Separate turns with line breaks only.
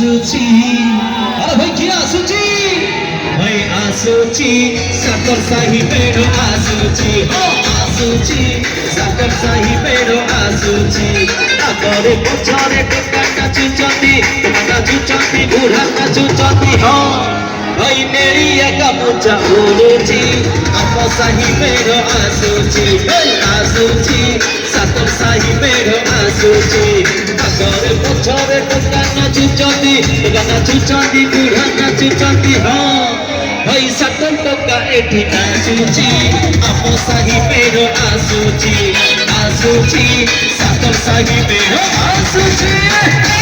आसुची अरे भाई किए आसुची भाई आसुची साकर साही पेड़ आसुची ओ आसुची साकर साही पेड़ आसुची आगरे पछरे टोका नाचुचंती बुढ़ा नाचुचंती हाँ भाई नेड़िया गामुचा उड़ुची आम साही पेड़ आसुची आसुची साकर साही पेड़ आसुची आगरे पछरे टोका नाचुचंती बुढ़ा नाचुचंती हाँ भाई साकर टोका एठी नाचुची आम साही पेड़ आसुची आसुची साकर साही पेड़ आसुची